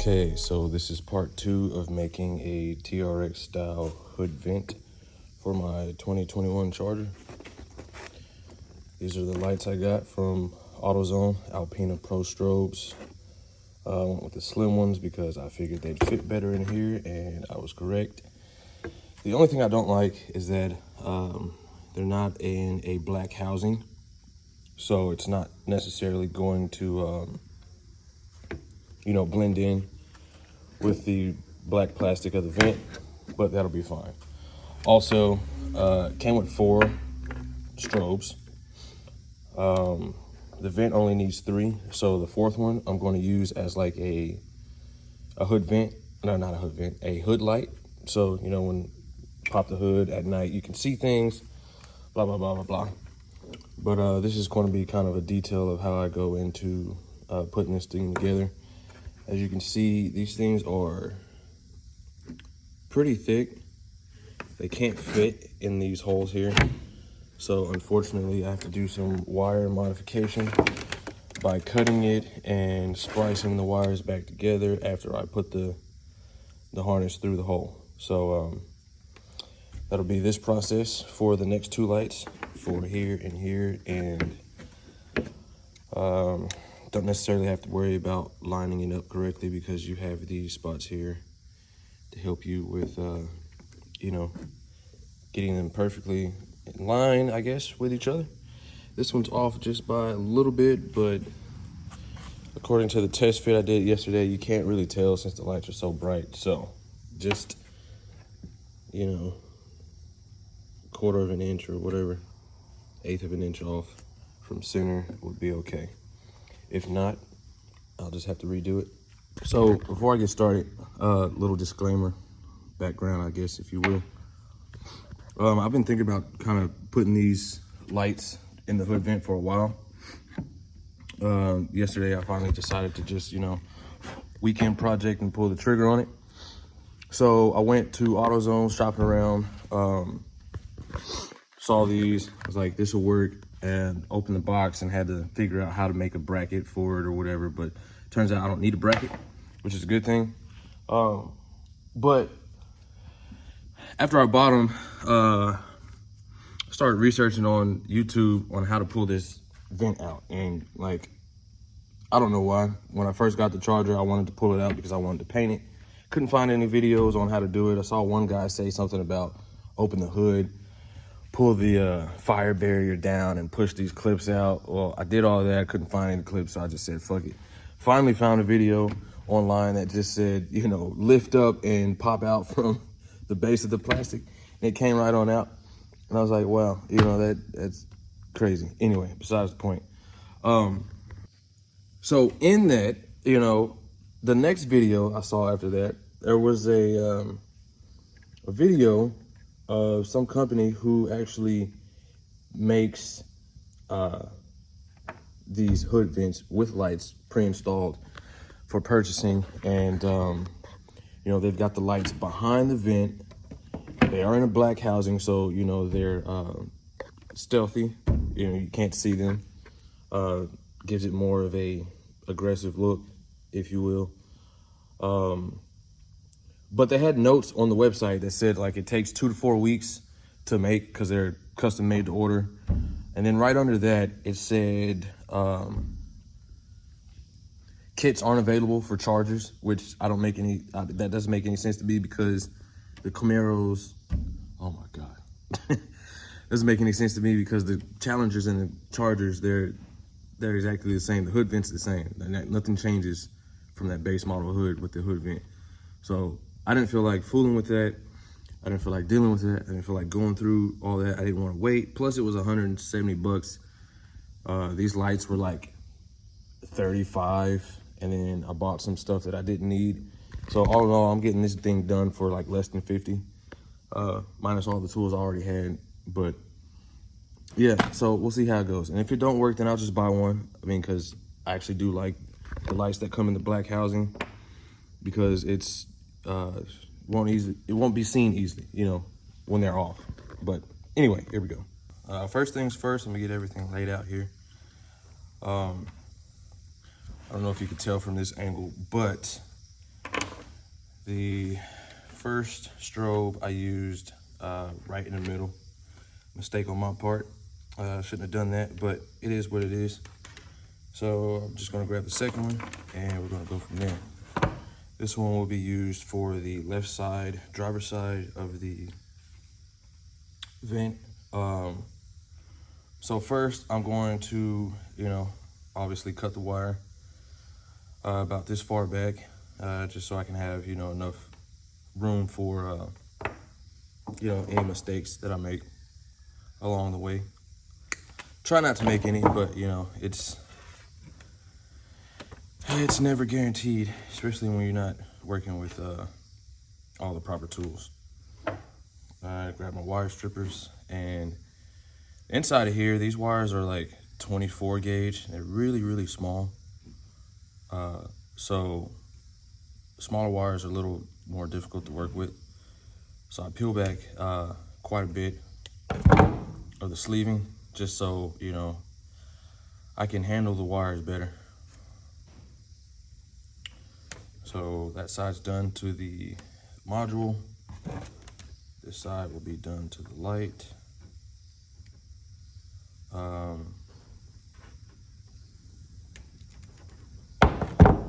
Okay, so this is part 2 of making a TRX style hood vent for my 2021 Charger. These are the lights I got from Autozone, Alpena ProStrobes. I went with the slim ones because I figured they'd fit better in here, and I was correct. The only thing I don't like is that they're not in a black housing, so it's not necessarily going to blend in with the black plastic of the vent, but that'll be fine. Also, came with 4 strobes. The vent only needs 3, so the 4th one I'm going to use as like a hood vent. No, not a hood vent, a hood light. So, when you pop the hood at night, you can see things, blah, blah, blah, blah, blah. But this is going to be kind of a detail of how I go into putting this thing together. As you can see, these things are pretty thick. They can't fit in these holes here. So unfortunately, I have to do some wire modification by cutting it and splicing the wires back together after I put the harness through the hole. So that'll be this process for the next 2 lights, for here and here, and don't necessarily have to worry about lining it up correctly because you have these spots here to help you with, getting them perfectly in line, I guess, with each other. This one's off just by a little bit, but according to the test fit I did yesterday, you can't really tell since the lights are so bright. So just, quarter of an inch or whatever, 1/8 of an inch off from center would be okay. If not, I'll just have to redo it. So before I get started, little disclaimer, background, I guess, if you will. I've been thinking about kind of putting these lights in the hood vent for a while. Yesterday, I finally decided to just, weekend project and pull the trigger on it. So I went to AutoZone, shopping around, saw these. I was like, this will work, and opened the box and had to figure out how to make a bracket for it or whatever. But turns out I don't need a bracket, which is a good thing. But after I bought them, I started researching on YouTube on how to pull this vent out. And I don't know why. When I first got the Charger, I wanted to pull it out because I wanted to paint it. Couldn't find any videos on how to do it. I saw one guy say something about open the hood, pull the fire barrier down, and push these clips out. Well, I did all that. I couldn't find any clips, so I just said, fuck it. Finally found a video online that just said, lift up and pop out from the base of the plastic. And it came right on out. And I was like, wow, that's crazy. Anyway, besides the point. So in that, the next video I saw after that, there was a video of some company who actually makes these hood vents with lights pre-installed for purchasing. And, they've got the lights behind the vent. They are in a black housing, so, they're stealthy. You can't see them. Gives it more of a aggressive look, if you will. But they had notes on the website that said it takes 2 to 4 weeks to make because they're custom made to order. And then right under that, it said kits aren't available for Chargers, which that doesn't make any sense to me because the Camaros, oh my God. Doesn't make any sense to me because the Challengers and the Chargers, they're exactly the same. The hood vent's the same. Nothing changes from that base model hood with the hood vent. So I didn't feel like fooling with that. I didn't feel like dealing with it. I didn't feel like going through all that. I didn't want to wait. Plus it was $170. These lights were like 35, and then I bought some stuff that I didn't need. So all in all, I'm getting this thing done for like less than 50, minus all the tools I already had. But yeah, so we'll see how it goes. And if it don't work, then I'll just buy one. Because I actually do like the lights that come in the black housing, because it won't be seen easily, when they're off. But anyway, here we go. First things first, let me get everything laid out here. I don't know if you can tell from this angle, but The first strobe I used right in the middle. Mistake on my part. Shouldn't have done that, but it is what it is. So I'm just gonna grab the second one and we're gonna go from there. This one will be used for the left side, driver's side of the vent. So first I'm going to, obviously cut the wire about this far back, just so I can have, enough room for, any mistakes that I make along the way. Try not to make any, but it's never guaranteed, especially when you're not working with all the proper tools. I grab my wire strippers, and inside of here, these wires are like 24 gauge. They're really, really small. So smaller wires are a little more difficult to work with. So I peel back quite a bit of the sleeving, just so, I can handle the wires better. So that side's done to the module. This side will be done to the light.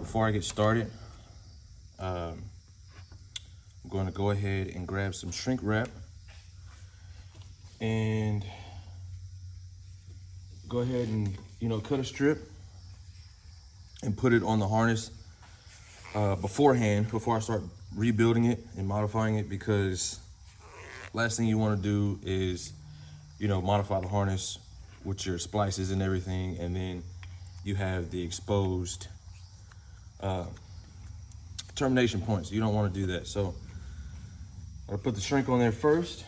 Before I get started, I'm going to go ahead and grab some shrink wrap and go ahead and, cut a strip and put it on the harness beforehand, before I start rebuilding it and modifying it, because last thing you want to do is, modify the harness with your splices and everything, and then you have the exposed termination points. You don't want to do that. So I'll put the shrink on there first.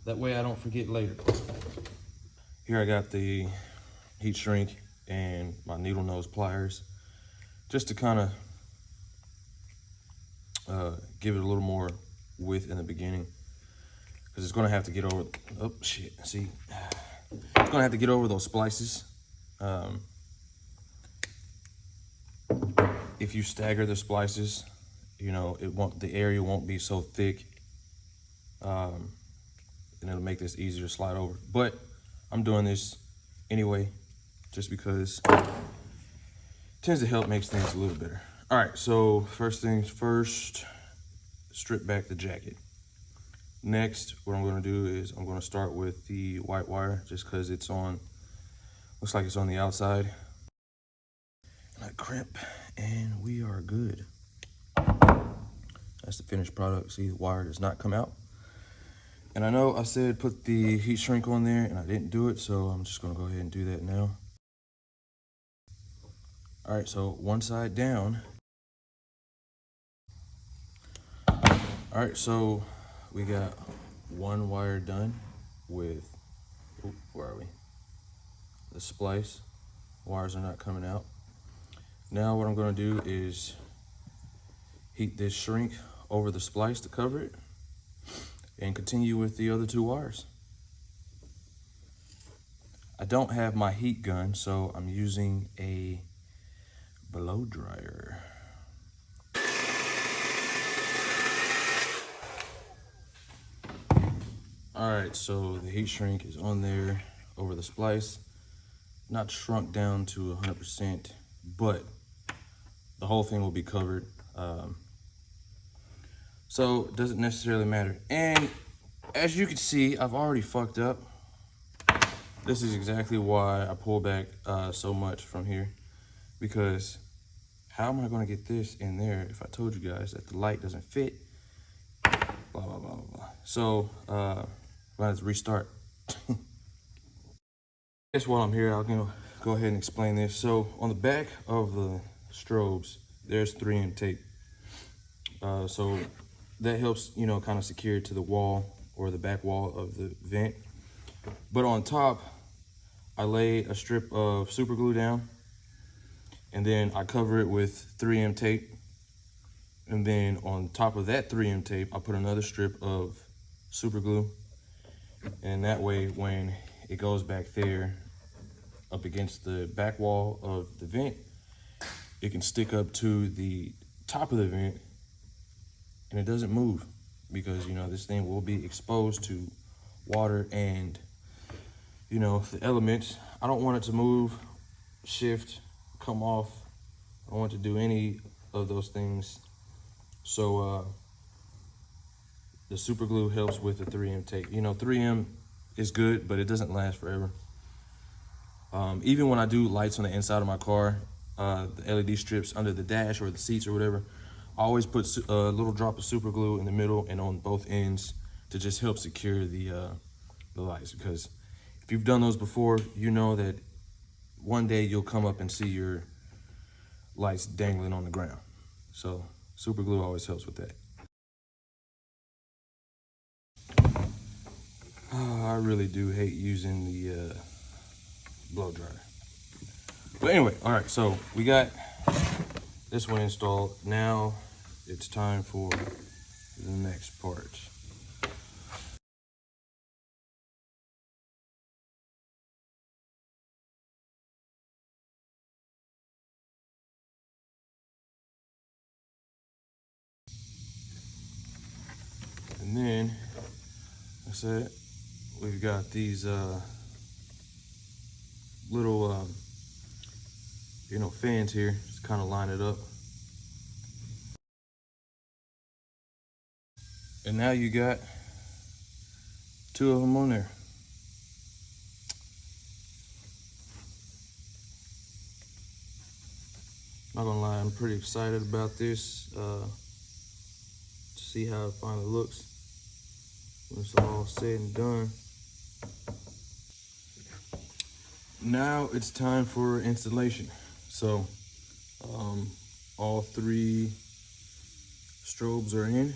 That way I don't forget later. Here I got the heat shrink and my needle nose pliers, just to kind of give it a little more width in the beginning, because it's going to have to get over, it's going to have to get over those splices. If you stagger the splices, the area won't be so thick, and it'll make this easier to slide over. But I'm doing this anyway, just because it tends to help make things a little better. All right, so first things first, strip back the jacket. Next, what I'm going to do is I'm going to start with the white wire, just because it's on, looks like it's on the outside. I crimp, and we are good. That's the finished product. See, the wire does not come out. And I know I said put the heat shrink on there, and I didn't do it, so I'm just gonna go ahead and do that now. All right, so one side down. All right, so we got one wire done with, where are we? The splice. Wires are not coming out. Now what I'm gonna do is heat this shrink over the splice to cover it, and continue with the other two wires. I don't have my heat gun, so I'm using a blow dryer. All right, so the heat shrink is on there over the splice. Not shrunk down to 100%, but the whole thing will be covered. So it doesn't necessarily matter. And as you can see, I've already fucked up. This is exactly why I pull back so much from here, because how am I gonna get this in there if I told you guys that the light doesn't fit? Blah, blah, blah, blah, blah. So, let's restart. I guess while I'm here, I'm gonna go ahead and explain this. So on the back of the strobes, there's 3M tape. So that helps, kind of secure it to the wall or the back wall of the vent. But on top, I lay a strip of super glue down, and then I cover it with 3M tape. And then on top of that 3M tape, I put another strip of super glue. And that way, when it goes back there up against the back wall of the vent, it can stick up to the top of the vent and it doesn't move because, you know, this thing will be exposed to water and, you know, the elements. I don't want it to move, shift, come off. I don't want to do any of those things. So the super glue helps with the 3M tape. You know, 3M is good, but it doesn't last forever. Even when I do lights on the inside of my car, the LED strips under the dash or the seats or whatever, I always put a little drop of super glue in the middle and on both ends to just help secure the lights. Because if you've done those before, you know that one day you'll come up and see your lights dangling on the ground. So super glue always helps with that. Oh, I really do hate using the blow dryer. But anyway, all right, so we got this one installed. Now it's time for the next part. And then, like I said, we've got these little, you know, fans here. Just kind of line it up. And now you got 2 of them on there. Not gonna lie, I'm pretty excited about this. To see how it finally looks when it's all said and done. Now it's time for installation. So all 3 strobes are in.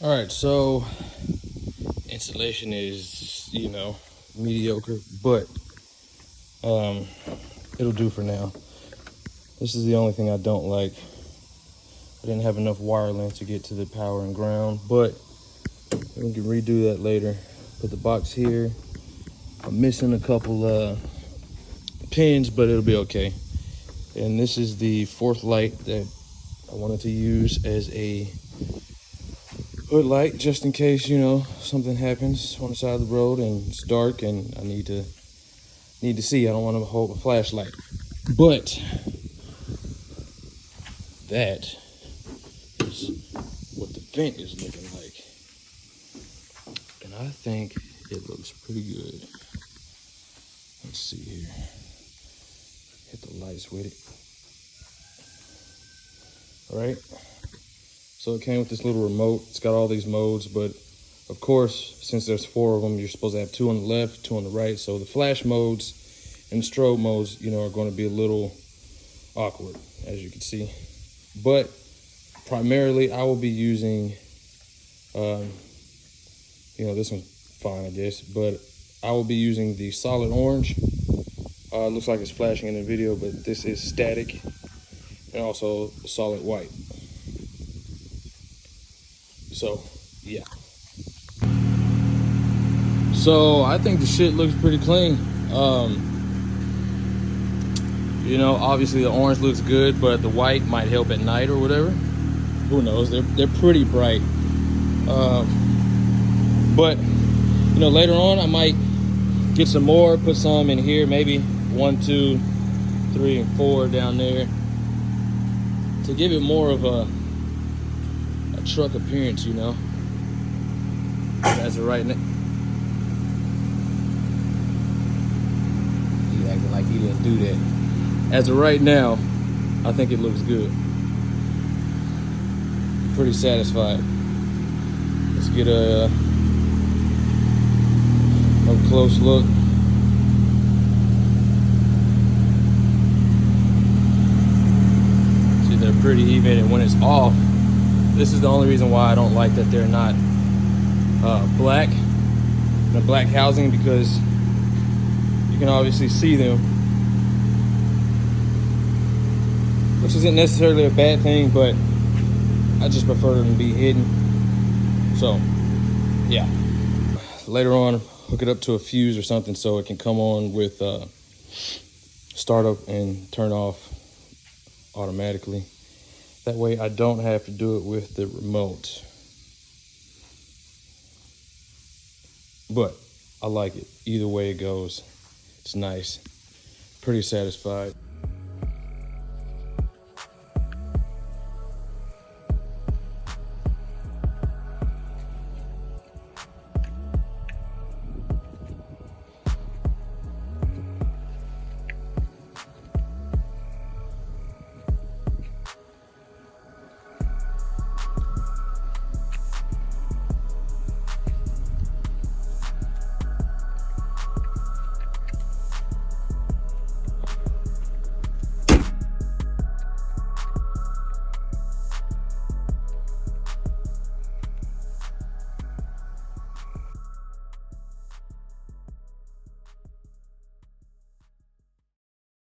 All right, so installation is, you know, mediocre, but it'll do for now. This is the only thing I don't like. I didn't have enough wire length to get to the power and ground, but we can redo that later. Put the box here. I'm missing a couple pins, but it'll be okay. And this is the 4th light that I wanted to use as a hood light, just in case, you know, something happens on the side of the road and it's dark and I need to see. I don't want to hold a flashlight. But that is what the vent is looking like. And I think it looks pretty good. Let's see here. Hit the lights with it. All right. So it came with this little remote. It's got all these modes, but of course, since there's 4 of them, you're supposed to have 2 on the left, 2 on the right. So the flash modes and strobe modes, you know, are going to be a little awkward, as you can see. But primarily, I will be using, you know, this one's fine, I guess, but I will be using the solid orange. It looks like it's flashing in the video, but this is static, and also solid white. So, yeah. So, I think the shit looks pretty clean. You know, obviously the orange looks good, but the white might help at night or whatever. Who knows? They're pretty bright. But, you know, later on I might get some more, put some in here, maybe 1, 2, 3, and 4 down there to give it more of a truck appearance, you know. But as of right now, he acting like he didn't do that. As of right now, I think it looks good. Pretty satisfied. Let's get a close look. See, they're pretty even, and when it's off, this is the only reason why I don't like that they're not black, the black housing, because you can obviously see them, which isn't necessarily a bad thing, but I just prefer them to be hidden. So, yeah. Later on, hook it up to a fuse or something so it can come on with start up and turn off automatically. That way I don't have to do it with the remote. But I like it. Either way it goes, it's nice. Pretty satisfied.